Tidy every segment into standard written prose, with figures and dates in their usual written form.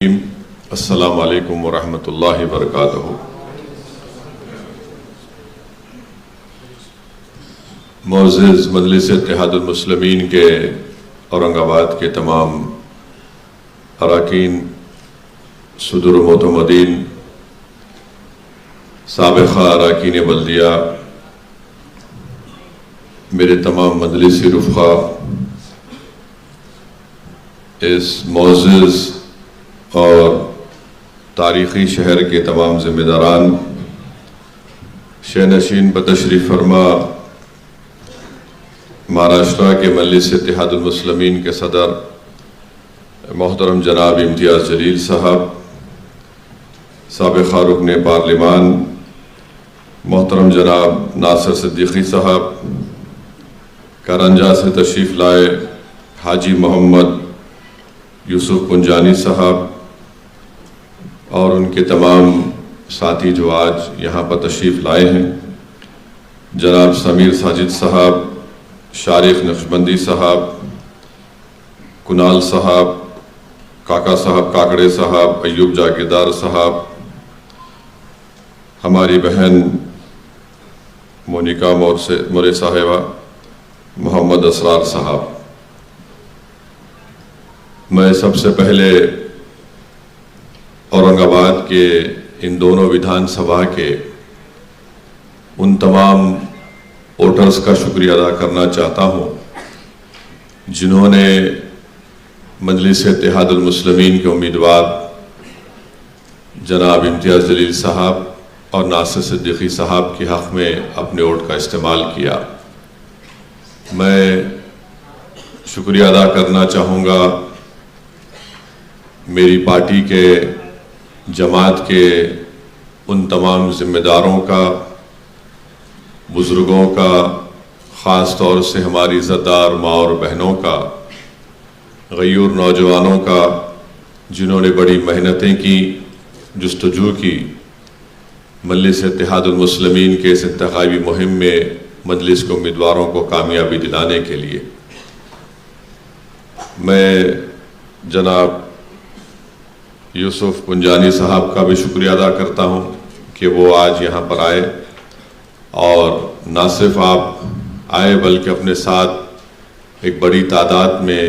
السلام علیکم ورحمۃ اللہ وبرکاتہ۔ معزز مجلس اتحاد المسلمین کے اورنگ آباد کے تمام اراکین، صدور و معتمدین، سابقہ اراکین بلدیہ، میرے تمام مجلسی رفقا، اس معزز اور تاریخی شہر کے تمام ذمہ داران، شہنشین بتشریف فرما مہاراشٹرا کے مجلس اتحاد المسلمین کے صدر محترم جناب امتیاز جلیل صاحب، سابقہ رکن پارلیمان محترم جناب ناصر صدیقی صاحب، کارنجا سے تشریف لائے حاجی محمد یوسف پنجانی صاحب اور ان کے تمام ساتھی جو آج یہاں پر تشریف لائے ہیں، جناب سمیر ساجد صاحب، شارق نقشبندی صاحب، کنال صاحب، کاکا صاحب کاکڑے صاحب، ایوب جاگیردار صاحب، ہماری بہن مونیکا مورے صاحبہ، محمد اسرار صاحب، میں سب سے پہلے اورنگ آباد کے ان دونوں ودھان سبھا کے ان تمام ووٹرز کا شکریہ ادا کرنا چاہتا ہوں جنہوں نے مجلس اتحاد المسلمین کے امیدوار جناب امتیاز جلیل صاحب اور ناصر صدیقی صاحب کے حق میں اپنے ووٹ کا استعمال کیا۔ میں شکریہ ادا کرنا چاہوں گا میری پارٹی کے، جماعت کے ان تمام ذمہ داروں کا، بزرگوں کا، خاص طور سے ہماری عزتدار ماں اور بہنوں کا، غیور نوجوانوں کا، جنہوں نے بڑی محنتیں کی، جستجو کی مجلس اتحاد المسلمین کے اس انتخابی مہم میں مجلس کے امیدواروں کو کامیابی دلانے کے لیے۔ میں جناب یوسف پنجانی صاحب کا بھی شکریہ ادا کرتا ہوں کہ وہ آج یہاں پر آئے، اور نہ صرف آپ آئے بلکہ اپنے ساتھ ایک بڑی تعداد میں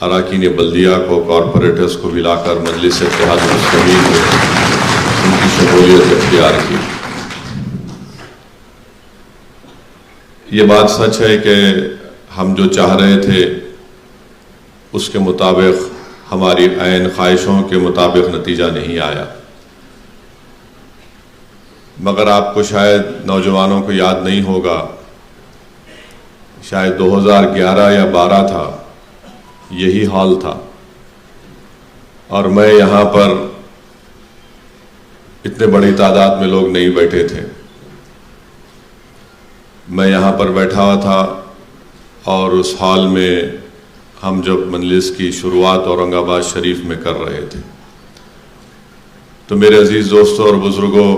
اراکین بلدیہ کو، کارپوریٹرز کو ملا کر مجلس اتحاد المسلمین میں ان کی شمولیت اختیار کی۔ یہ بات سچ ہے کہ ہم جو چاہ رہے تھے اس کے مطابق، ہماری عین خواہشوں کے مطابق نتیجہ نہیں آیا، مگر آپ کو شاید نوجوانوں کو یاد نہیں ہوگا، شاید 2011 یا 12 تھا، یہی حال تھا، اور میں یہاں پر اتنے بڑی تعداد میں لوگ نہیں بیٹھے تھے، میں یہاں پر بیٹھا ہوا تھا، اور اس حال میں ہم جب مجلس کی شروعات اورنگ آباد شریف میں کر رہے تھے، تو میرے عزیز دوستوں اور بزرگوں،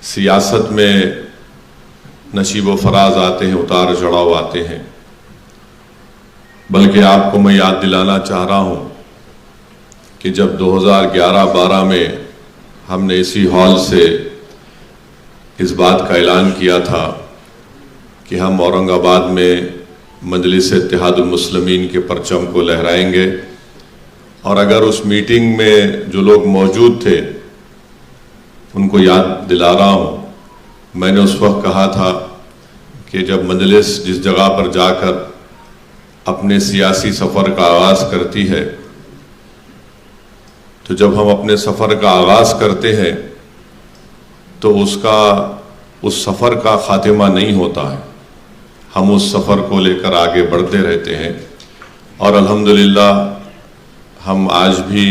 سیاست میں نشیب و فراز آتے ہیں، اتار چڑھاؤ آتے ہیں، بلکہ آپ کو میں یاد دلانا چاہ رہا ہوں کہ جب 2011-12 میں ہم نے اسی ہال سے اس بات کا اعلان کیا تھا کہ ہم اورنگ آباد میں مجلس اتحاد المسلمین کے پرچم کو لہرائیں گے، اور اگر اس میٹنگ میں جو لوگ موجود تھے ان کو یاد دلا رہا ہوں، میں نے اس وقت کہا تھا کہ جب مجلس جس جگہ پر جا کر اپنے سیاسی سفر کا آغاز کرتی ہے، تو جب ہم اپنے سفر کا آغاز کرتے ہیں تو اس سفر کا خاتمہ نہیں ہوتا ہے، ہم اس سفر کو لے کر آگے بڑھتے رہتے ہیں، اور الحمدللہ ہم آج بھی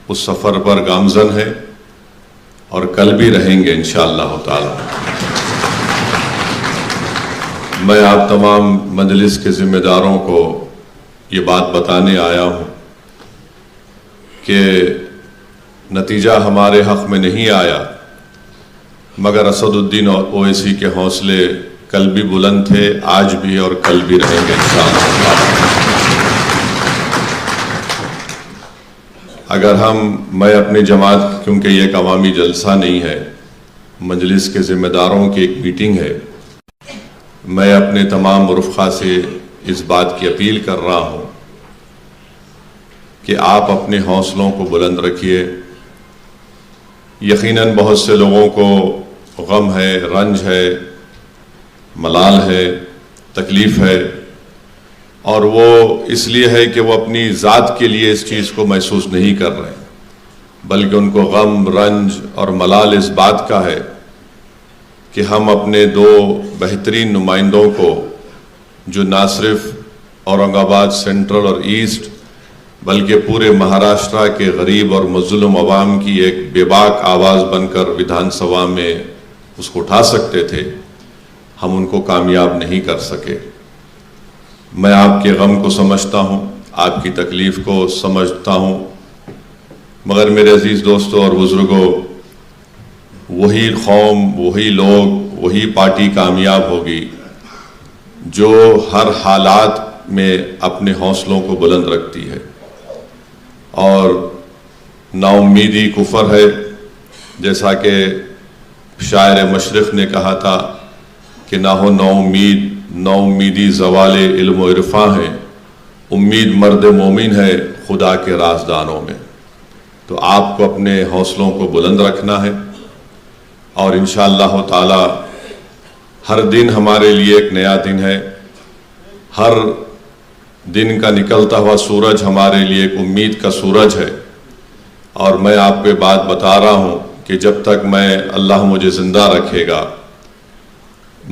اس سفر پر گامزن ہیں اور کل بھی رہیں گے انشاءاللہ تعالی۔ میں آپ تمام مجلس کے ذمہ داروں کو یہ بات بتانے آیا ہوں کہ نتیجہ ہمارے حق میں نہیں آیا، مگر اسد الدین اویسی کے حوصلے کل بھی بلند تھے، آج بھی اور کل بھی رہیں گے انشاءاللہ۔ اگر میں اپنی جماعت، کیونکہ یہ ایک عوامی جلسہ نہیں ہے، مجلس کے ذمہ داروں کی ایک میٹنگ ہے، میں اپنے تمام رفقا سے اس بات کی اپیل کر رہا ہوں کہ آپ اپنے حوصلوں کو بلند رکھیے۔ یقیناً بہت سے لوگوں کو غم ہے، رنج ہے، ملال ہے، تکلیف ہے، اور وہ اس لیے ہے کہ وہ اپنی ذات کے لیے اس چیز کو محسوس نہیں کر رہے، بلکہ ان کو غم، رنج اور ملال اس بات کا ہے کہ ہم اپنے دو بہترین نمائندوں کو، جو نہ صرف اورنگ آباد سینٹرل اور ایسٹ بلکہ پورے مہاراشٹرا کے غریب اور مظلوم عوام کی ایک بے باک آواز بن کر ودھان سبھا میں اس کو اٹھا سکتے تھے، ہم ان کو کامیاب نہیں کر سکے۔ میں آپ کے غم کو سمجھتا ہوں، آپ کی تکلیف کو سمجھتا ہوں، مگر میرے عزیز دوستوں اور بزرگوں، وہی قوم، وہی لوگ، وہی پارٹی کامیاب ہوگی جو ہر حالات میں اپنے حوصلوں کو بلند رکھتی ہے۔ اور نا امیدی کفر ہے، جیسا کہ شاعر مشرق نے کہا تھا کہ نہ ہو نا امیدی زوال علم و عرفاں ہے، امید مرد مومن ہے خدا کے رازدانوں میں۔ تو آپ کو اپنے حوصلوں کو بلند رکھنا ہے، اور انشاءاللہ تعالی ہر دن ہمارے لیے ایک نیا دن ہے، ہر دن کا نکلتا ہوا سورج ہمارے لیے ایک امید کا سورج ہے۔ اور میں آپ کو بات بتا رہا ہوں کہ جب تک اللہ مجھے زندہ رکھے گا،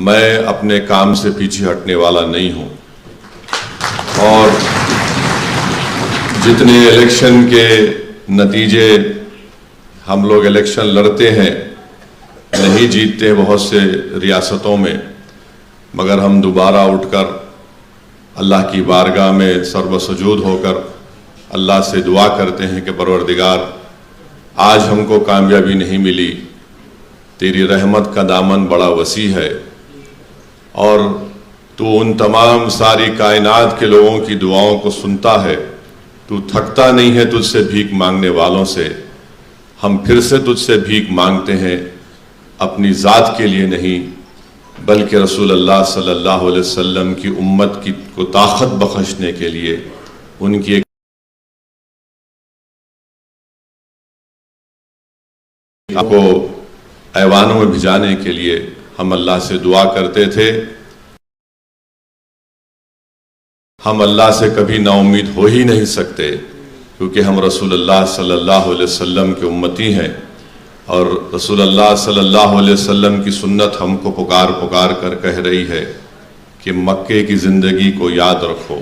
میں اپنے کام سے پیچھے ہٹنے والا نہیں ہوں۔ اور جتنے الیکشن کے نتیجے ہم لوگ الیکشن لڑتے ہیں، نہیں جیتتے بہت سے ریاستوں میں، مگر ہم دوبارہ اٹھ کر اللہ کی بارگاہ میں سر بسجود ہو کر اللہ سے دعا کرتے ہیں کہ پروردگار، آج ہم کو کامیابی نہیں ملی، تیری رحمت کا دامن بڑا وسیع ہے، اور تو ان تمام ساری کائنات کے لوگوں کی دعاؤں کو سنتا ہے، تو تھکتا نہیں ہے تجھ سے بھیک مانگنے والوں سے۔ ہم پھر سے تجھ سے بھیک مانگتے ہیں، اپنی ذات کے لیے نہیں بلکہ رسول اللہ صلی اللہ علیہ وسلم کی امت کو طاقت بخشنے کے لیے، ان کی ایک کو ایوانوں میں بھجانے کے لیے ہم اللہ سے دعا کرتے تھے۔ ہم اللہ سے کبھی نا امید ہو ہی نہیں سکتے، کیونکہ ہم رسول اللہ صلی اللہ علیہ وسلم کے امتی ہیں، اور رسول اللہ صلی اللہ علیہ وسلم کی سنت ہم کو پکار پکار کر کہہ رہی ہے کہ مکے کی زندگی کو یاد رکھو۔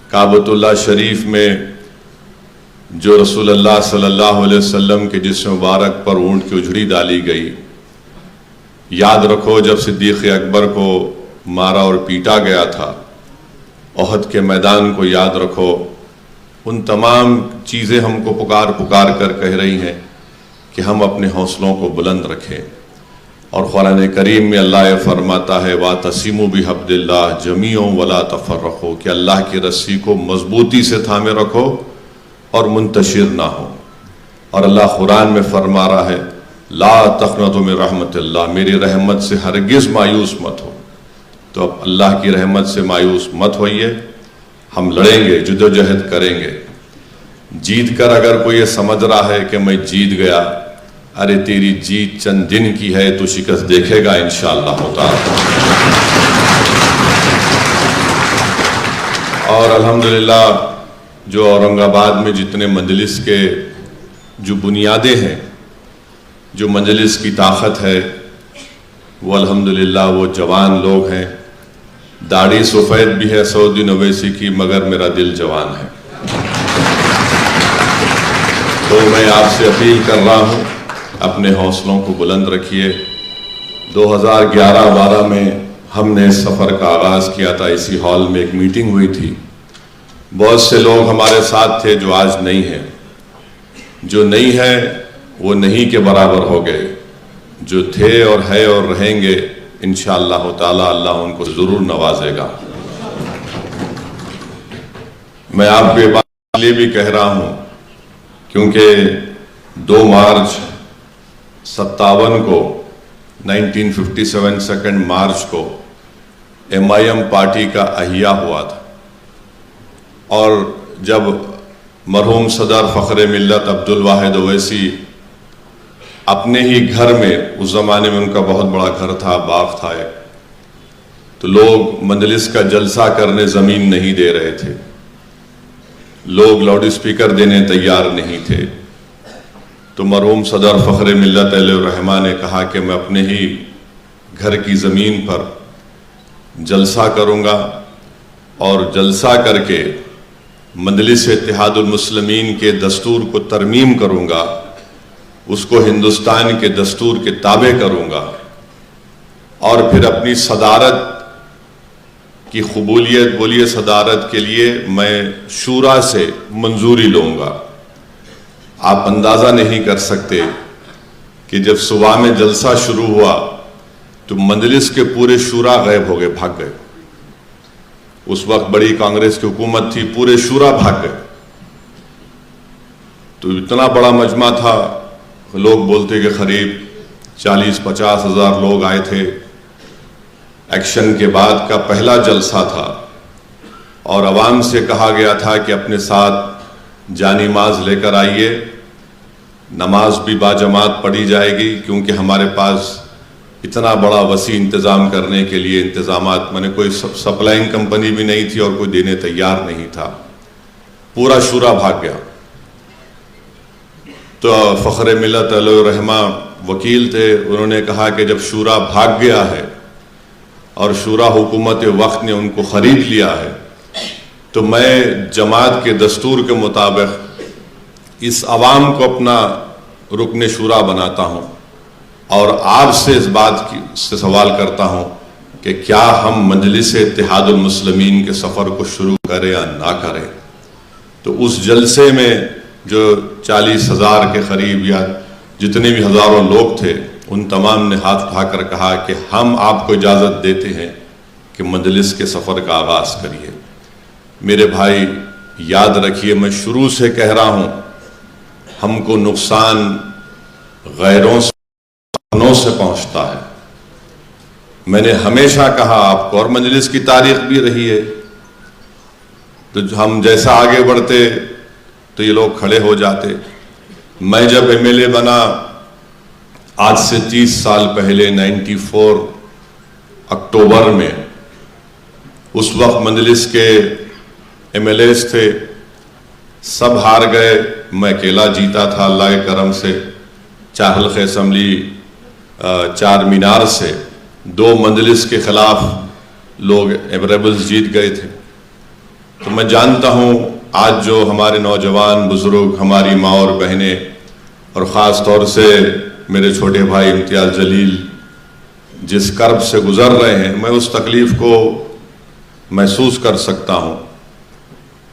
کعبۃ اللہ شریف میں جو رسول اللہ صلی اللہ علیہ وسلم کے جسم مبارک پر اونٹ کی اجڑی ڈالی گئی، یاد رکھو جب صدیق اکبر کو مارا اور پیٹا گیا تھا، احد کے میدان کو یاد رکھو۔ ان تمام چیزیں ہم کو پکار پکار کر کہہ رہی ہیں کہ ہم اپنے حوصلوں کو بلند رکھیں۔ اور قرآن کریم میں اللہ یہ فرماتا ہے وَاعْتَصِمُوا بِحَبْلِ اللَّهِ جَمِيعًا وَلَا تَفَرَّقُوا، کہ اللہ کی رسی کو مضبوطی سے تھامے رکھو اور منتشر نہ ہو۔ اور اللہ قرآن میں فرما رہا ہے لا تقنطوا من رحمت اللہ، میری رحمت سے ہرگز مایوس مت ہو۔ تو اب اللہ کی رحمت سے مایوس مت ہوئیے، ہم لڑیں گے، جدوجہد کریں گے۔ جیت کر اگر کوئی یہ سمجھ رہا ہے کہ میں جیت گیا، ارے تیری جیت چند دن کی ہے، تو شکست دیکھے گا انشاءاللہ تعالی۔ اور الحمدللہ جو اورنگ آباد میں جتنے مجلس کے جو بنیادیں ہیں، جو مجلس کی طاقت ہے، وہ الحمدللہ وہ جوان لوگ ہیں۔ داڑھی سفید بھی ہے سعودی اویسی کی، مگر میرا دل جوان ہے۔ تو میں آپ سے اپیل کر رہا ہوں، اپنے حوصلوں کو بلند رکھیے۔ 2011-12 میں ہم نے اس سفر کا آغاز کیا تھا، اسی ہال میں ایک میٹنگ ہوئی تھی، بہت سے لوگ ہمارے ساتھ تھے جو آج نہیں ہیں۔ جو نہیں ہے وہ نہیں کے برابر ہو گئے، جو تھے اور ہے اور رہیں گے انشاءاللہ تعالی اللہ ان کو ضرور نوازے گا۔ میں آپ کو یہ بات بھی کہہ رہا ہوں کیونکہ 2 مارچ 57 کو 1957 2 مارچ کو MIM پارٹی کا احیا ہوا تھا، اور جب مرحوم صدر فخر ملت عبدالواحد اویسی اپنے ہی گھر میں، اس زمانے میں ان کا بہت بڑا گھر تھا، باغ تھا ایک، تو لوگ مجلس کا جلسہ کرنے زمین نہیں دے رہے تھے، لوگ لاؤڈ اسپیکر دینے تیار نہیں تھے، تو مرحوم صدر فخر ملت علیہ الرحمہ نے کہا کہ میں اپنے ہی گھر کی زمین پر جلسہ کروں گا، اور جلسہ کر کے مجلس اتحاد المسلمین کے دستور کو ترمیم کروں گا، اس کو ہندوستان کے دستور کے تابع کروں گا، اور پھر اپنی صدارت کی قبولیت، بولیے صدارت کے لیے میں شورا سے منظوری لوں گا۔ آپ اندازہ نہیں کر سکتے کہ جب صبح میں جلسہ شروع ہوا تو مجلس کے پورے شورا غائب ہو گئے، بھاگ گئے۔ اس وقت بڑی کانگریس کی حکومت تھی، پورے شورا بھاگ گئے۔ تو اتنا بڑا مجمع تھا، لوگ بولتے کہ قریب 40-50 ہزار لوگ آئے تھے۔ ایکشن کے بعد کا پہلا جلسہ تھا، اور عوام سے کہا گیا تھا کہ اپنے ساتھ جانی نماز لے کر آئیے، نماز بھی باجماعت پڑھی جائے گی، کیونکہ ہمارے پاس اتنا بڑا وسیع انتظام کرنے کے لیے انتظامات، میں نے کوئی سپلائنگ کمپنی بھی نہیں تھی اور کوئی دینے تیار نہیں تھا، پورا شورا بھاگ گیا۔ تو فخر ملت علیہ الرحمہ وکیل تھے، انہوں نے کہا کہ جب شورا بھاگ گیا ہے اور شورا حکومت وقت نے ان کو خرید لیا ہے، تو میں جماعت کے دستور کے مطابق اس عوام کو اپنا رکن شورا بناتا ہوں، اور آپ سے اس بات سے سوال کرتا ہوں کہ کیا ہم مجلس اتحاد المسلمین کے سفر کو شروع کریں یا نہ کریں۔ تو اس جلسے میں جو 40 ہزار کے قریب یا جتنے بھی ہزاروں لوگ تھے، ان تمام نے ہاتھ اٹھا کر کہا کہ ہم آپ کو اجازت دیتے ہیں کہ مجلس کے سفر کا آغاز کریے۔ میرے بھائی یاد رکھیے، میں شروع سے کہہ رہا ہوں، ہم کو نقصان غیروں سے پہنچتا ہے۔ میں نے ہمیشہ کہا آپ کو، اور مجلس کی تاریخ بھی رہی ہے، تو ہم جیسا آگے بڑھتے تو یہ لوگ کھڑے ہو جاتے۔ میں جب MLA بنا آج سے 30 سال پہلے 94 اکتوبر میں، اس وقت مجلس کے MLAs تھے، سب ہار گئے، میں اکیلا جیتا تھا اللہ کے کرم سے۔ 4 حلقہ اسمبلی، 4 مینار سے 2 مجلس کے خلاف لوگ ریبلز جیت گئے تھے۔ تو میں جانتا ہوں آج جو ہمارے نوجوان بزرگ، ہماری ماں اور بہنیں، اور خاص طور سے میرے چھوٹے بھائی امتیاز جلیل جس کرب سے گزر رہے ہیں، میں اس تکلیف کو محسوس کر سکتا ہوں،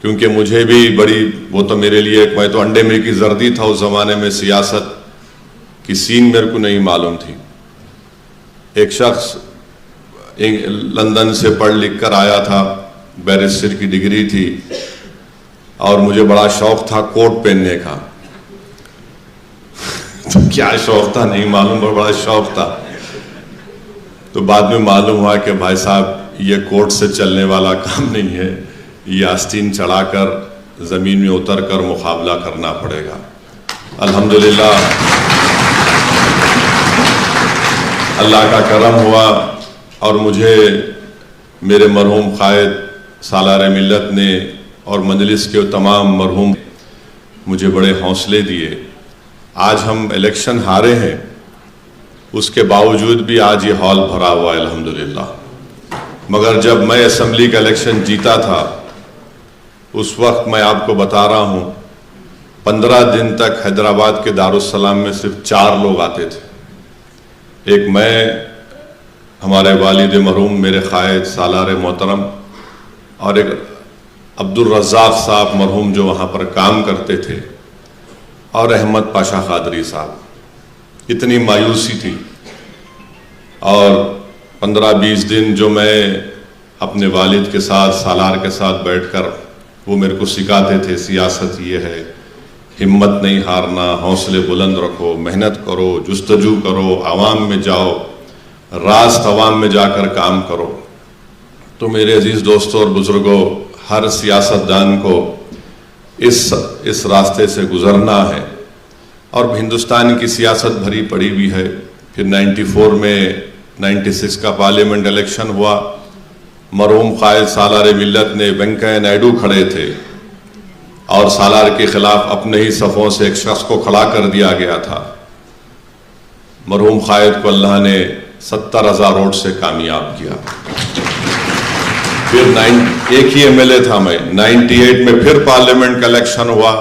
کیونکہ مجھے بھی بڑی، وہ تو میرے لیے، میں تو انڈے میں کی زردی تھا اس زمانے میں، سیاست کی سین میرے کو نہیں معلوم تھی۔ ایک شخص لندن سے پڑھ لکھ کر آیا تھا، بیرسٹر کی ڈگری تھی، اور مجھے بڑا شوق تھا کوٹ پہننے کا۔ تو کیا شوق تھا نہیں معلوم، بڑا شوق تھا۔ تو بعد میں معلوم ہوا کہ بھائی صاحب یہ کوٹ سے چلنے والا کام نہیں ہے، یہ آستین چڑھا کر زمین میں اتر کر مقابلہ کرنا پڑے گا۔ الحمدللہ اللہ کا کرم ہوا، اور مجھے میرے مرحوم قائد سالار ملت نے اور مجلس کے تمام مرحوم مجھے بڑے حوصلے دیے۔ آج ہم الیکشن ہارے ہیں، اس کے باوجود بھی آج یہ ہال بھرا ہوا ہے الحمدللہ۔ مگر جب میں اسمبلی کا الیکشن جیتا تھا، اس وقت میں آپ کو بتا رہا ہوں 15 دن تک حیدرآباد کے دارالسلام میں صرف 4 لوگ آتے تھے۔ ایک میں، ہمارے والد مرحوم میرے قائد سالار محترم، اور ایک عبدالرزاق صاحب مرحوم جو وہاں پر کام کرتے تھے، اور احمد پاشا قادری صاحب۔ اتنی مایوسی تھی، اور 15-20 دن جو میں اپنے والد کے ساتھ، سالار کے ساتھ بیٹھ کر، وہ میرے کو سکھاتے تھے سیاست یہ ہے ہمت نہیں ہارنا، حوصلے بلند رکھو، محنت کرو، جستجو کرو، عوام میں جاؤ، راست عوام میں جا کر کام کرو۔ تو میرے عزیز دوستوں اور بزرگوں، ہر سیاستدان کو اس راستے سے گزرنا ہے، اور ہندوستان کی سیاست بھری پڑی ہوئی ہے۔ پھر 94 میں 96 کا پارلیمنٹ الیکشن ہوا، مرحوم قائد سالار ملت نے وینکیا نائیڈو کھڑے تھے، اور سالار کے خلاف اپنے ہی صفوں سے ایک شخص کو کھڑا کر دیا گیا تھا۔ مرحوم قائد کو اللہ نے 70,000 ووٹ سے کامیاب کیا۔ پھر ایک ہی ایم ایل اے تھا میں، 98 میں پھر پارلیمنٹ کا الیکشن ہوا،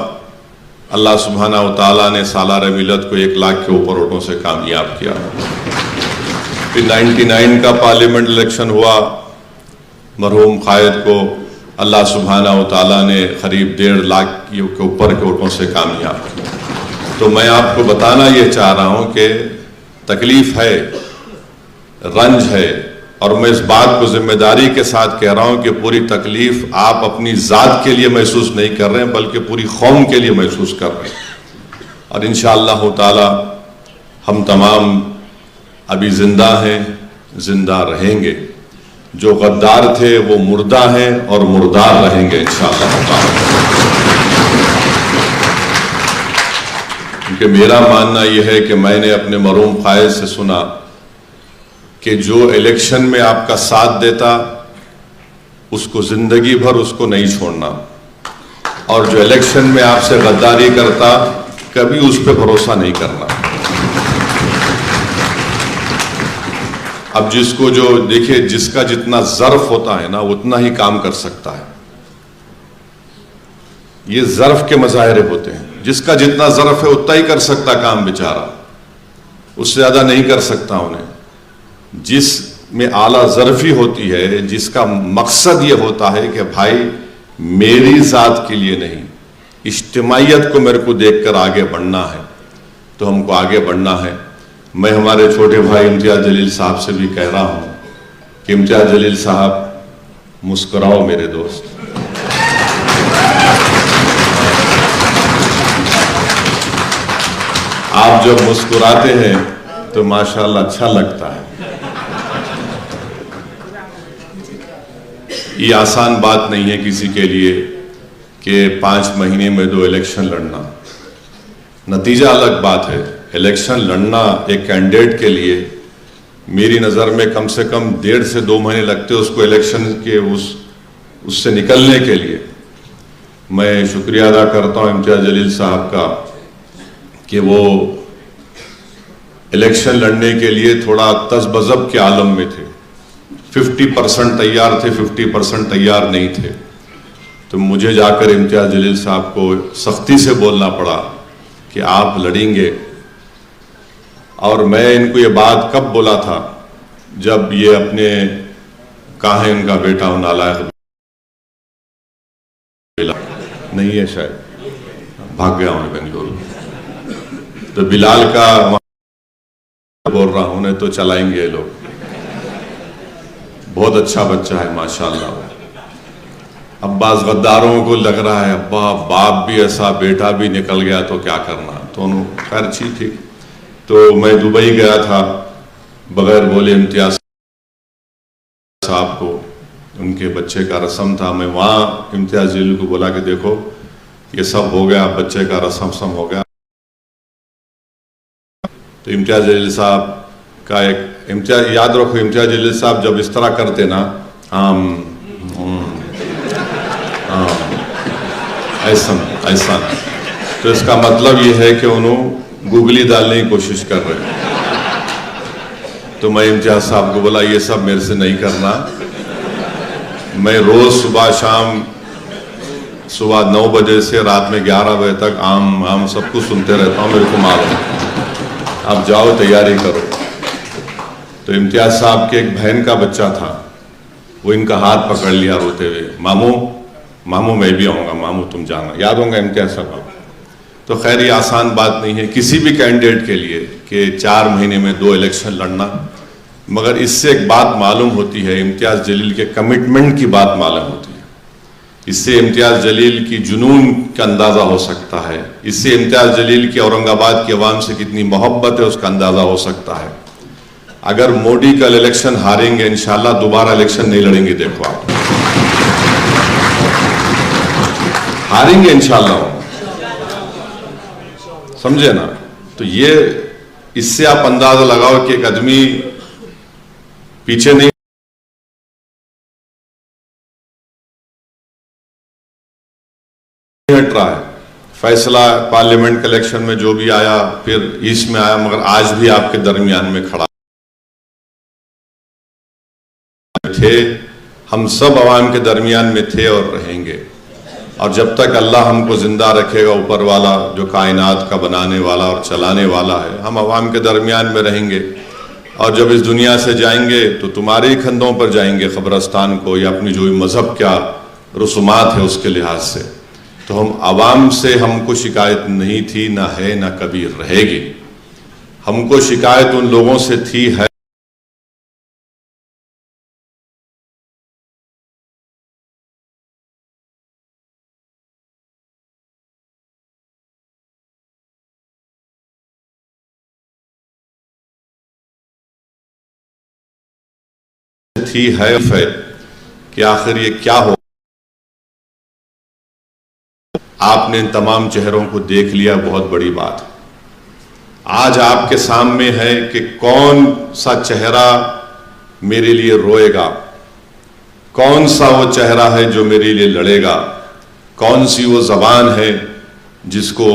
اللہ سبحانہ و تعالیٰ نے سالار ملت کو 1 لاکھ کے اوپر ووٹوں سے کامیاب کیا۔ پھر 99 کا پارلیمنٹ الیکشن ہوا، مرحوم قائد کو اللہ سبحانہ و تعالیٰ نے قریب 1.5 لاکھ کے اوپر کے ووٹوں سے کامیاب کیا۔ تو میں آپ کو بتانا یہ چاہ رہا ہوں کہ تکلیف ہے، رنج ہے، اور میں اس بات کو ذمہ داری کے ساتھ کہہ رہا ہوں کہ پوری تکلیف آپ اپنی ذات کے لیے محسوس نہیں کر رہے ہیں، بلکہ پوری قوم کے لیے محسوس کر رہے ہیں۔ اور انشاءاللہ تعالی ہم تمام ابھی زندہ ہیں، زندہ رہیں گے۔ جو غدار تھے وہ مردہ ہیں اور مردار رہیں گے انشاءاللہ تعالی۔ کیونکہ میرا ماننا یہ ہے کہ میں نے اپنے مرحوم قائد سے سنا کہ جو الیکشن میں آپ کا ساتھ دیتا اس کو زندگی بھر اس کو نہیں چھوڑنا، اور جو الیکشن میں آپ سے غداری کرتا کبھی اس پہ بھروسہ نہیں کرنا۔ اب جس کو جو دیکھیں، جس کا جتنا ظرف ہوتا ہے نا اتنا ہی کام کر سکتا ہے۔ یہ ظرف کے مظاہرے ہوتے ہیں، جس کا جتنا ظرف ہے اتنا ہی کر سکتا کام بیچارہ، اس سے زیادہ نہیں کر سکتا انہیں۔ جس میں اعلیٰ ظرفی ہوتی ہے، جس کا مقصد یہ ہوتا ہے کہ بھائی میری ذات کے لیے نہیں، اجتماعیت کو میرے کو دیکھ کر آگے بڑھنا ہے، تو ہم کو آگے بڑھنا ہے۔ میں ہمارے چھوٹے بھائی امتیاز جلیل صاحب سے بھی کہہ رہا ہوں کہ امتیاز جلیل صاحب مسکراؤ میرے دوست۔ آپ جب مسکراتے ہیں تو ماشاءاللہ اچھا لگتا ہے۔ یہ آسان بات نہیں ہے کسی کے لیے کہ 5 مہینے میں 2 الیکشن لڑنا۔ نتیجہ الگ بات ہے، الیکشن لڑنا ایک کینڈیڈیٹ کے لیے میری نظر میں کم سے کم 1.5 سے 2 مہینے لگتے اس کو الیکشن کے اس سے نکلنے کے لیے۔ میں شکریہ ادا کرتا ہوں امتیاز جلیل صاحب کا کہ وہ الیکشن لڑنے کے لیے تھوڑا تذبذب کے عالم میں تھے، 50% تیار تھے، 50% تیار نہیں تھے۔ تو مجھے جا کر امتیاز جلیل صاحب کو سختی سے بولنا پڑا کہ آپ لڑیں گے۔ اور میں ان کو یہ بات کب بولا تھا، جب یہ اپنے کہاں ہے ان کا بیٹا نالائق نہیں ہے، شاید بھاگ گیا ہوں بنگلور، تو بلال کا بول رہا ہوں تو چلائیں گے یہ لوگ۔ بہت اچھا بچہ ہے ماشاءاللہ۔ اب بعض غداروں کو لگ رہا ہے ابا باپ بھی ایسا بیٹا بھی نکل گیا تو کیا کرنا، تو انہوں خیر اچھی تھی۔ تو میں دبئی گیا تھا بغیر بولے امتیاز صاحب کو، ان کے بچے کا رسم تھا، میں وہاں امتیاز جلیل کو بولا کہ دیکھو یہ سب ہو گیا، بچے کا رسم ہو گیا۔ تو امتیاز جلیل صاحب کا ایک یاد رکھو، امتیاز جلیل صاحب جب اس طرح کرتے نا ایسا، تو اس کا مطلب یہ ہے کہ انہوں گوگلی ڈالنے کی کوشش کر رہے ہیں۔ تو میں امتیاز صاحب کو بولا یہ سب میرے سے نہیں کرنا، میں روز صبح شام، صبح 9 بجے سے رات میں 11 بجے تک عام سب کچھ سنتے رہتا ہوں، میرے کو معلوم ہے، آپ جاؤ تیاری کرو۔ تو امتیاز صاحب کے ایک بہن کا بچہ تھا، وہ ان کا ہاتھ پکڑ لیا روتے ہوئے، ماموں میں بھی آؤں گا، ماموں تم جانا، یاد ہوں گا امتیاز صاحب۔ تو خیر یہ آسان بات نہیں ہے کسی بھی کینڈیڈیٹ کے لیے کہ 4 مہینے میں 2 الیکشن لڑنا، مگر اس سے ایک بات معلوم ہوتی ہے، امتیاز جلیل کے کمٹمنٹ کی بات معلوم ہوتی ہے۔ اس سے امتیاز جلیل کی جنون کا اندازہ ہو سکتا ہے، اس سے امتیاز جلیل کی اورنگ آباد کی عوام سے کتنی محبت ہے اس کا اندازہ ہو سکتا ہے۔ اگر مودی کل الیکشن ہاریں گے انشاءاللہ دوبارہ الیکشن نہیں لڑیں گے، دیکھو آپ ہاریں گے انشاءاللہ، سمجھے نا؟ تو یہ اس سے آپ اندازہ لگاؤ کہ ایک آدمی پیچھے نہیں ہٹ رہا ہے۔ فیصلہ پارلیمنٹ کے الیکشن میں جو بھی آیا پھر ایسٹ میں آیا، مگر آج بھی آپ کے درمیان میں کھڑا تھے، ہم سب عوام کے درمیان میں تھے اور رہیں گے، اور جب تک اللہ ہم کو زندہ رکھے گا، اوپر والا جو کائنات کا بنانے والا اور چلانے والا ہے، ہم عوام کے درمیان میں رہیں گے۔ اور جب اس دنیا سے جائیں گے تو تمہارے ہی کندھوں پر جائیں گے قبرستان کو، یا اپنی جو مذہب کیا رسومات ہے اس کے لحاظ سے۔ تو ہم عوام سے ہم کو شکایت نہیں تھی، نہ ہے، نہ کبھی رہے گی۔ ہم کو شکایت ان لوگوں سے تھی، ہے کہ آخر یہ کیا ہو۔ آپ نے ان تمام چہروں کو دیکھ لیا، بہت بڑی بات۔ آج آپ کے سامنے ہے کہ کون سا چہرہ میرے لیے روئے گا، کون سا وہ چہرہ ہے جو میرے لیے لڑے گا، کون سی وہ زبان ہے جس کو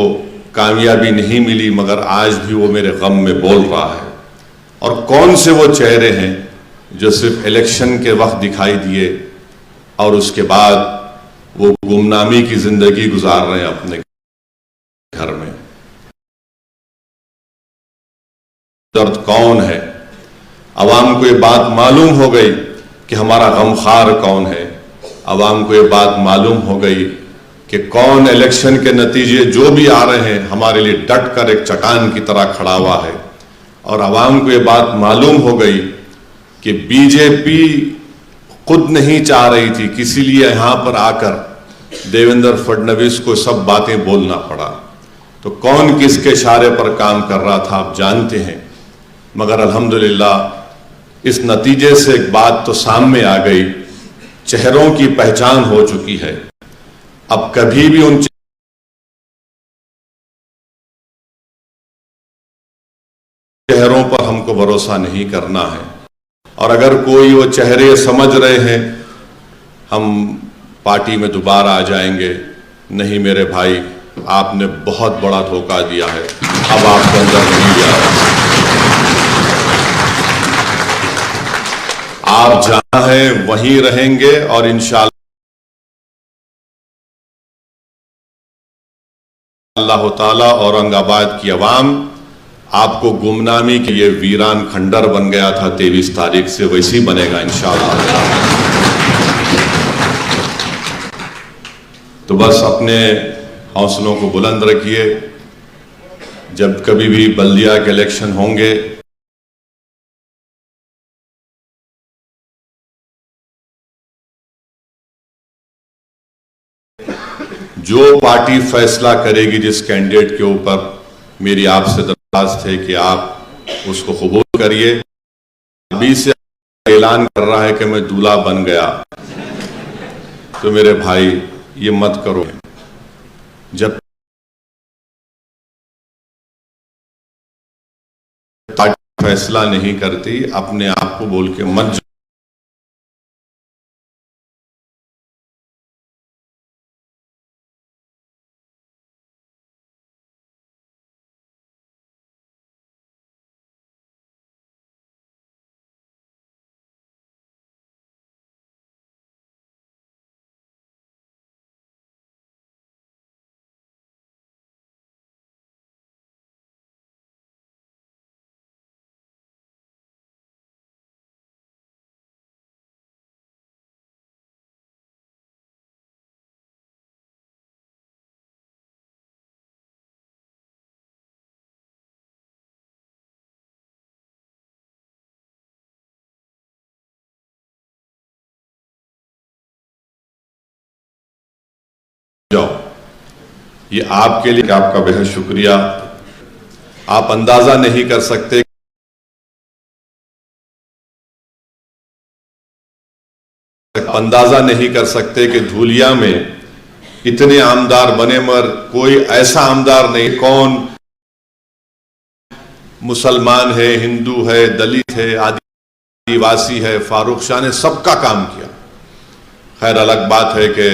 کامیابی نہیں ملی مگر آج بھی وہ میرے غم میں بول رہا ہے، اور کون سے وہ چہرے ہیں جو صرف الیکشن کے وقت دکھائی دیے اور اس کے بعد وہ گمنامی کی زندگی گزار رہے ہیں اپنے گھر میں۔ درد کون ہے؟ عوام کو یہ بات معلوم ہو گئی کہ ہمارا غمخوار کون ہے، عوام کو یہ بات معلوم ہو گئی کہ کون الیکشن کے نتیجے جو بھی آ رہے ہیں ہمارے لیے ڈٹ کر ایک چٹان کی طرح کھڑا ہوا ہے، اور عوام کو یہ بات معلوم ہو گئی کہ بی جے پی خود نہیں چاہ رہی تھی، کسی لیے یہاں پر آ کر دیویندر فڈنویس کو سب باتیں بولنا پڑا۔ تو کون کس کے اشارے پر کام کر رہا تھا آپ جانتے ہیں، مگر الحمدللہ اس نتیجے سے ایک بات تو سامنے آ گئی، چہروں کی پہچان ہو چکی ہے۔ اب کبھی بھی ان چہروں پر ہم کو بھروسہ نہیں کرنا ہے، اور اگر کوئی وہ چہرے سمجھ رہے ہیں ہم پارٹی میں دوبارہ آ جائیں گے، نہیں میرے بھائی، آپ نے بہت بڑا دھوکہ دیا ہے، اب آپ کے اندر نہیں جا رہا۔ آپ جہاں ہیں وہیں رہیں گے، اور انشاءاللہ اللہ تعالیٰ اورنگ آباد کی عوام آپ کو گمنامی کے یہ ویران کھنڈر بن گیا تھا 23 تاریخ سے، ویسی بنے گا انشاءاللہ۔ تو بس اپنے حوصلوں کو بلند رکھیے، جب کبھی بھی بلدیہ کے الیکشن ہوں گے جو پارٹی فیصلہ کرے گی جس کینڈیڈیٹ کے اوپر، میری آپ سے درخواست ہے کہ آپ اس کو قبول کریے۔ ابھی سے اعلان کر رہا ہے کہ میں دولہا بن گیا، تو میرے بھائی یہ مت کرو۔ جب پارٹی فیصلہ نہیں کرتی اپنے آپ کو بول کے مت جاؤ، یہ آپ کے لیے آپ کا بہت شکریہ. آپ اندازہ نہیں کر سکتے کہ دھولیا میں اتنے عامدار بنے، مگر کوئی ایسا عامدار نہیں. کون مسلمان ہے، ہندو ہے، دلت ہے، آدیواسی ہے، فاروق شاہ نے سب کا کام کیا. خیر الگ بات ہے کہ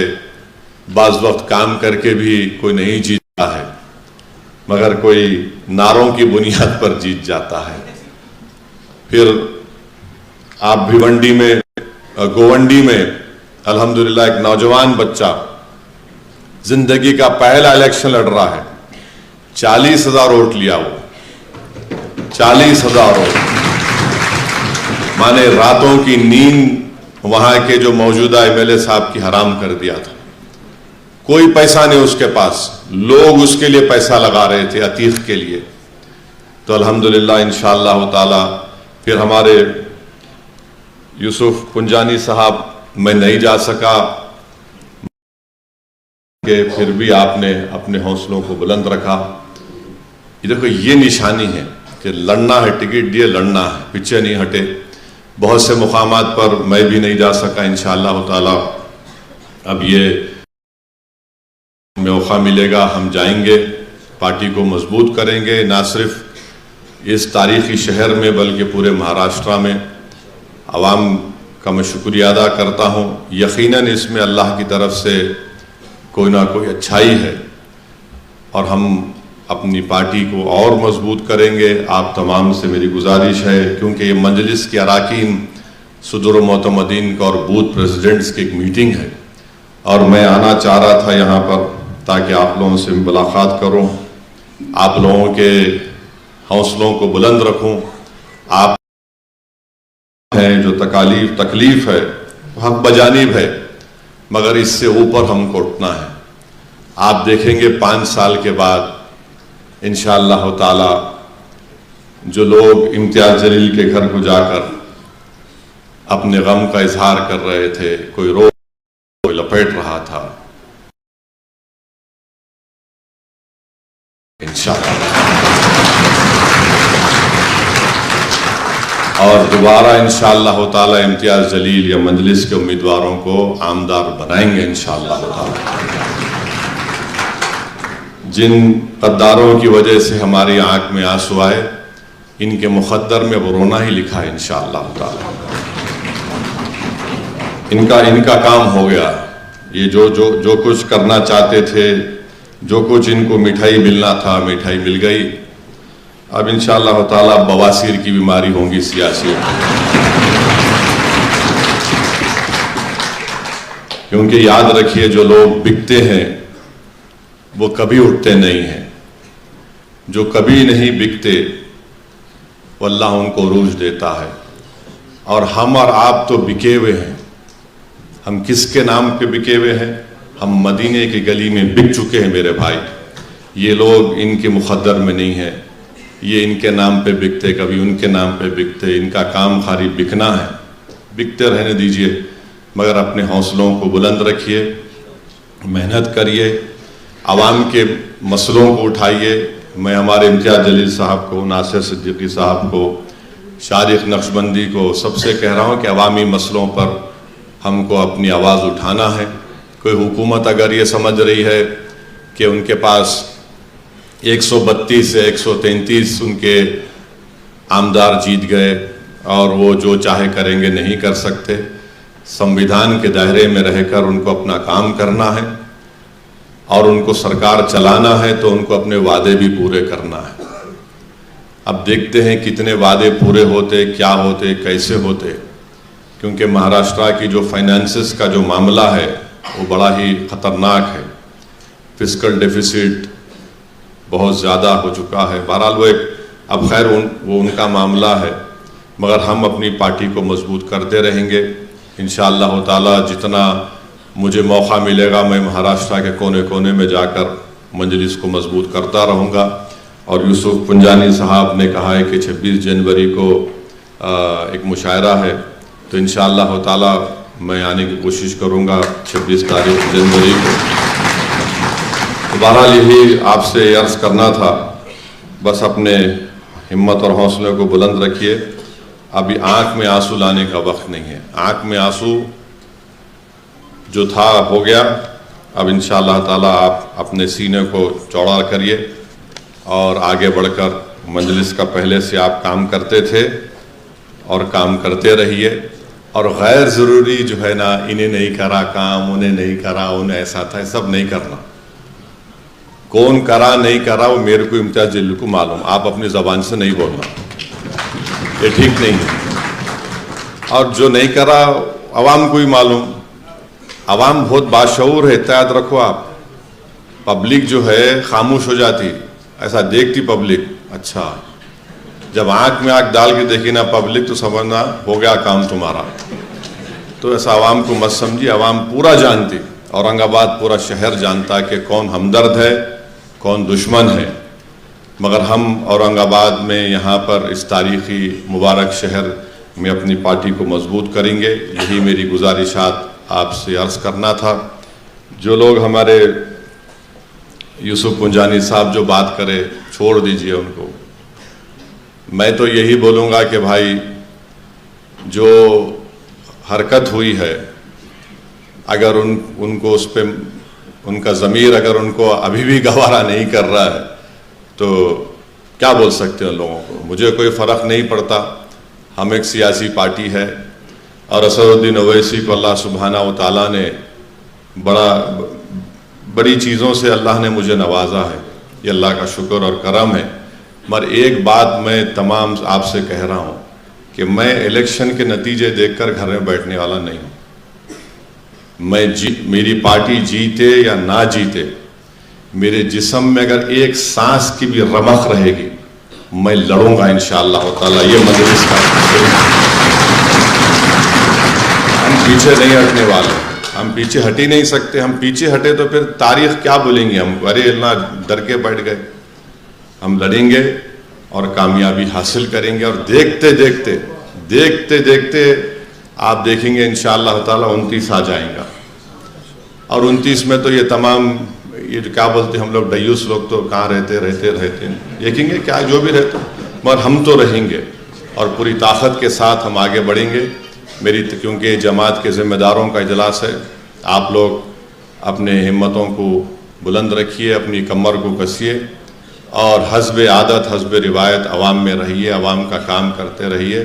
بعض وقت کام کر کے بھی کوئی نہیں جیتا ہے، مگر کوئی نعروں کی بنیاد پر جیت جاتا ہے. پھر آپ گوونڈی میں الحمدللہ ایک نوجوان بچہ زندگی کا پہلا الیکشن لڑ رہا ہے. 40,000 ووٹ لیا، وہ 40,000 ووٹ. مانے راتوں کی نیند وہاں کے جو موجودہ ایم ایل اے صاحب کی حرام کر دیا تھا. کوئی پیسہ نہیں اس کے پاس، لوگ اس کے لیے پیسہ لگا رہے تھے عتیق کے لیے. تو الحمدللہ انشاءاللہ تعالی پھر ہمارے یوسف پنجانی صاحب، میں نہیں جا سکا کہ پھر بھی آپ نے اپنے حوصلوں کو بلند رکھا. یہ دیکھو، یہ نشانی ہے کہ لڑنا ہے، ٹکٹ دیے لڑنا ہے، پیچھے نہیں ہٹے. بہت سے مقامات پر میں بھی نہیں جا سکا، انشاءاللہ تعالی اب یہ موقع ملے گا، ہم جائیں گے، پارٹی کو مضبوط کریں گے، نہ صرف اس تاریخی شہر میں بلکہ پورے مہاراشٹرا میں. عوام کا میں شکریہ ادا کرتا ہوں. یقیناً اس میں اللہ کی طرف سے کوئی نہ کوئی اچھائی ہے، اور ہم اپنی پارٹی کو اور مضبوط کریں گے. آپ تمام سے میری گزارش ہے، کیونکہ یہ مجلس کے اراکین، صدر و معتمدین کا اور بوتھ پریزیڈنٹس کی ایک میٹنگ ہے، اور میں آنا چاہ رہا تھا یہاں پر تاکہ آپ لوگوں سے ملاقات کروں، آپ لوگوں کے حوصلوں کو بلند رکھوں. آپ ہیں جو تکلیف ہے حق بجانب ہے، مگر اس سے اوپر ہم کو اٹھنا ہے. آپ دیکھیں گے 5 سال کے بعد انشاءاللہ تعالی جو لوگ امتیاز جلیل کے گھر کو جا کر اپنے غم کا اظہار کر رہے تھے، کوئی رو کوئی لپیٹ رہا تھا، انشاءاللہ اور دوبارہ انشاءاللہ تعالی امتیاز جلیل یا مجلس کے امیدواروں کو عامدار بنائیں گے انشاءاللہ تعالی. جن غداروں کی وجہ سے ہماری آنکھ میں آنسو آئے، ان کے مقدر میں وہ رونا ہی لکھا ہے انشاءاللہ تعالی. ان کا کام ہو گیا. یہ جو کچھ کرنا چاہتے تھے، جو کچھ ان کو مٹھائی ملنا تھا، مٹھائی مل گئی. اب انشاءاللہ تعالی بواسیر کی بیماری ہوں گی سیاسی، کیونکہ یاد رکھیے جو لوگ بکتے ہیں وہ کبھی اٹھتے نہیں ہیں. جو کبھی نہیں بکتے وہ اللہ ان کو عروج دیتا ہے. اور ہم اور آپ تو بکے ہوئے ہیں. ہم کس کے نام پہ بکے ہوئے ہیں؟ ہم مدینے کی گلی میں بک چکے ہیں میرے بھائی. یہ لوگ ان کے مقدر میں نہیں ہیں. یہ ان کے نام پہ بکتے، کبھی ان کے نام پہ بکتے. ان کا کام خالی بکنا ہے. بکتے رہنے دیجئے، مگر اپنے حوصلوں کو بلند رکھیے، محنت کریے، عوام کے مسئلوں کو اٹھائیے. میں ہمارے امتیاز جلیل صاحب کو، ناصر صدیقی صاحب کو، شارق نقشبندی کو سب سے کہہ رہا ہوں کہ عوامی مسئلوں پر ہم کو اپنی آواز اٹھانا ہے. کوئی حکومت اگر یہ سمجھ رہی ہے کہ ان کے پاس 132 سے 133 ان کے عامدار جیت گئے اور وہ جو چاہے کریں گے، نہیں کر سکتے. سمویدھان کے دائرے میں رہ کر ان کو اپنا کام کرنا ہے، اور ان کو سرکار چلانا ہے تو ان کو اپنے وعدے بھی پورے کرنا ہے. اب دیکھتے ہیں کتنے وعدے پورے ہوتے، کیا ہوتے، کیسے ہوتے. کیونکہ مہاراشٹرا کی جو فائنانسز کا جو معاملہ ہے وہ بڑا ہی خطرناک ہے. فسکل ڈیفیسٹ بہت زیادہ ہو چکا ہے. بہرحال وہ اب خیر وہ ان کا معاملہ ہے، مگر ہم اپنی پارٹی کو مضبوط کرتے رہیں گے انشاءاللہ تعالی. جتنا مجھے موقع ملے گا میں مہاراشٹرا کے کونے کونے میں جا کر مجلس کو مضبوط کرتا رہوں گا. اور یوسف پنجانی صاحب نے کہا ہے کہ 26 جنوری کو ایک مشاعرہ ہے، تو انشاءاللہ تعالی میں آنے کی کوشش کروں گا 26 تاریخ جنوری کو. بہرحال یہی آپ سے عرض کرنا تھا، بس اپنے ہمت اور حوصلے کو بلند رکھیے. ابھی آنکھ میں آنسو لانے کا وقت نہیں ہے. آنکھ میں آنسو جو تھا ہو گیا. اب انشاءاللہ تعالیٰ آپ اپنے سینے کو چوڑا کریے اور آگے بڑھ کر مجلس کا پہلے سے آپ کام کرتے تھے اور کام کرتے رہیے. اور غیر ضروری جو ہے نا، انہیں نہیں کرا کام، انہیں نہیں کرا، انہیں ایسا تھا، سب نہیں کرنا. کون کرا نہیں کرا وہ میرے کو امتیاز جلیل کو معلوم. آپ اپنی زبان سے نہیں بولنا، یہ ٹھیک نہیں ہے. اور جو نہیں کرا عوام کو ہی معلوم. عوام بہت باشعور ہے، یاد رکھو آپ. پبلک جو ہے خاموش ہو جاتی، ایسا دیکھتی پبلک. اچھا جب آنکھ میں آنکھ ڈال کے دیکھی نا پبلک تو سمجھنا ہو گیا کام تمہارا. تو ایسا عوام کو مت سمجھی. عوام پورا جانتی، اورنگ آباد پورا شہر جانتا کہ کون ہمدرد ہے کون دشمن ہے. مگر ہم اورنگ آباد میں یہاں پر اس تاریخی مبارک شہر میں اپنی پارٹی کو مضبوط کریں گے. یہی میری گزارشات آپ سے عرض کرنا تھا. جو لوگ ہمارے یوسف پنجانی صاحب جو بات کرے چھوڑ دیجئے ان کو. میں تو یہی بولوں گا کہ بھائی جو حرکت ہوئی ہے، اگر ان کو اس پہ ان کا ضمیر اگر ان کو ابھی بھی گوارا نہیں کر رہا ہے تو کیا بول سکتے ہیں لوگوں کو. مجھے کوئی فرق نہیں پڑتا. ہم ایک سیاسی پارٹی ہے اور اسد الدین اویسی کو اللہ سبحانہ و تعالیٰ نے بڑی چیزوں سے اللہ نے مجھے نوازا ہے. یہ اللہ کا شکر اور کرم ہے. مگر ایک بات میں تمام آپ سے کہہ رہا ہوں کہ میں الیکشن کے نتیجے دیکھ کر گھر میں بیٹھنے والا نہیں ہوں. میری پارٹی جیتے یا نہ جیتے، میرے جسم میں اگر ایک سانس کی بھی رمق رہے گی میں لڑوں گا انشاءاللہ تعالیٰ. یہ مجلس کا ہم پیچھے نہیں ہٹنے والے. ہم پیچھے ہٹ ہی نہیں سکتے. ہم پیچھے ہٹے تو پھر تاریخ کیا بولیں گے ہم. ارے اللہ ڈر کے بیٹھ گئے. ہم لڑیں گے اور کامیابی حاصل کریں گے. اور دیکھتے دیکھتے آپ دیکھیں گے انشاءاللہ تعالیٰ 29 آ جائیں گا. اور 29 میں تو یہ تمام یہ کیا بولتے ہم لوگ ڈیوس لوگ تو کہاں رہتے دیکھیں گے کیا جو بھی رہتے، مگر ہم تو رہیں گے اور پوری طاقت کے ساتھ ہم آگے بڑھیں گے. کیونکہ جماعت کے ذمہ داروں کا اجلاس ہے. آپ لوگ اپنے ہمتوں کو بلند رکھیے، اپنی کمر کو کسیے اور حسب عادت حسب روایت عوام میں رہیے، عوام کا کام کرتے رہیے.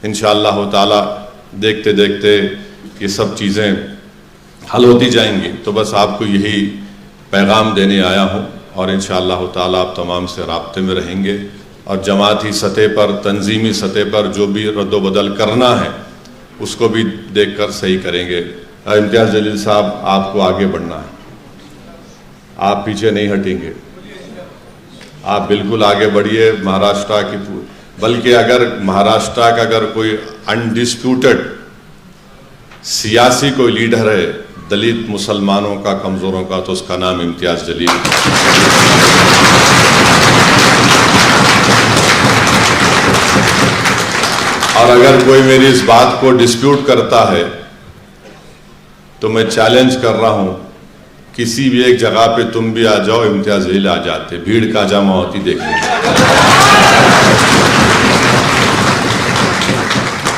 انشاءاللہ تعالیٰ دیکھتے دیکھتے یہ سب چیزیں حل ہوتی جائیں گی. تو بس آپ کو یہی پیغام دینے آیا ہوں اور انشاءاللہ تعالیٰ آپ تمام سے رابطے میں رہیں گے اور جماعتی سطح پر تنظیمی سطح پر جو بھی رد و بدل کرنا ہے اس کو بھی دیکھ کر صحیح کریں گے. امتیاز جلیل صاحب آپ کو آگے بڑھنا ہے. آپ پیچھے نہیں ہٹیں گے. آپ بالکل آگے بڑھیے. مہاراشٹر کی بلکہ اگر مہاراشٹر کا اگر کوئی انڈسپیوٹڈ سیاسی کوئی لیڈر ہے دلت مسلمانوں کا کمزوروں کا تو اس کا نام امتیاز جلیل. اور اگر کوئی میری اس بات کو ڈسپیوٹ کرتا ہے تو میں چیلنج کر رہا ہوں کسی بھی ایک جگہ پہ تم بھی آ جاؤ، امتیاز جلیل آ جاتے. بھیڑ کا جمع ہوتی دیکھیں.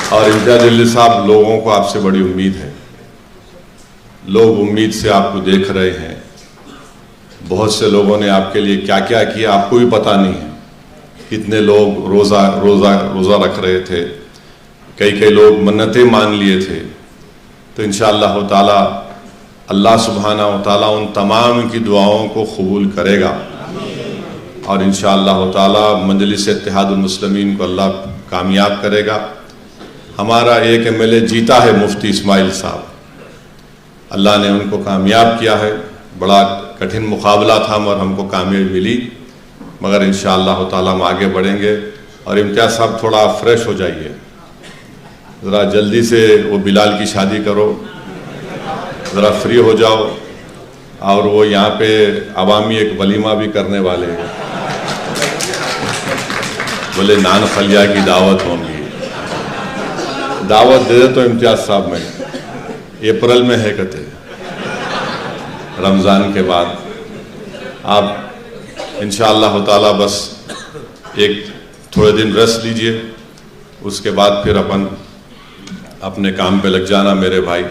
اور امتیاز جلیل صاحب لوگوں کو آپ سے بڑی امید ہے. لوگ امید سے آپ کو دیکھ رہے ہیں. بہت سے لوگوں نے آپ کے لیے کیا کیا کیا آپ کو بھی پتہ نہیں ہے. کتنے لوگ روزہ رکھ رہے تھے، کئی لوگ منتیں مان لیے تھے. تو انشاءاللہ تعالیٰ اللہ سبحانہ و تعالیٰ ان تمام کی دعاؤں کو قبول کرے گا اور انشاءاللہ تعالیٰ مجلس اتحاد المسلمین کو اللہ کامیاب کرے گا. ہمارا ایک MLA جیتا ہے مفتی اسماعیل صاحب. اللہ نے ان کو کامیاب کیا ہے. بڑا کٹھن مقابلہ تھا مگر ہم کو کامیابی ملی. مگر انشاءاللہ تعالیٰ ہم آگے بڑھیں گے. اور امتیاز صاحب تھوڑا فریش ہو جائیے، ذرا جلدی سے وہ بلال کی شادی کرو، ذرا فری ہو جاؤ. اور وہ یہاں پہ عوامی ایک ولیمہ بھی کرنے والے ہیں. بولے نان خلیہ کی دعوت ہوں گی. دعوت دے دے تو امتیاز صاحب میں اپریل میں ہے کہتے رمضان کے بعد. آپ انشاءاللہ تعالی بس ایک تھوڑے دن ریسٹ لیجئے، اس کے بعد پھر اپنے کام پہ لگ جانا میرے بھائی،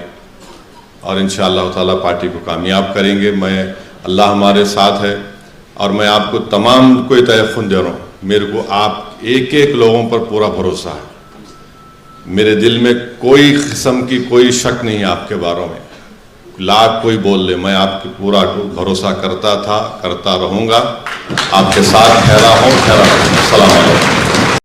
اور انشاءاللہ تعالی پارٹی کو کامیاب کریں گے۔ اللہ ہمارے ساتھ ہے، اور میں آپ کو تمام کو تیقن دے رہا ہوں، میرے کو آپ ایک ایک لوگوں پر پورا بھروسہ ہے، میرے دل میں کوئی قسم کی کوئی شک نہیں ہے آپ کے باروں میں، لاکھ کوئی بول لے، میں آپ کی پورا بھروسہ کرتا تھا، کرتا رہوں گا، آپ کے ساتھ ٹھہرا ہوں، ٹھہرا ہوں۔ السلام علیکم۔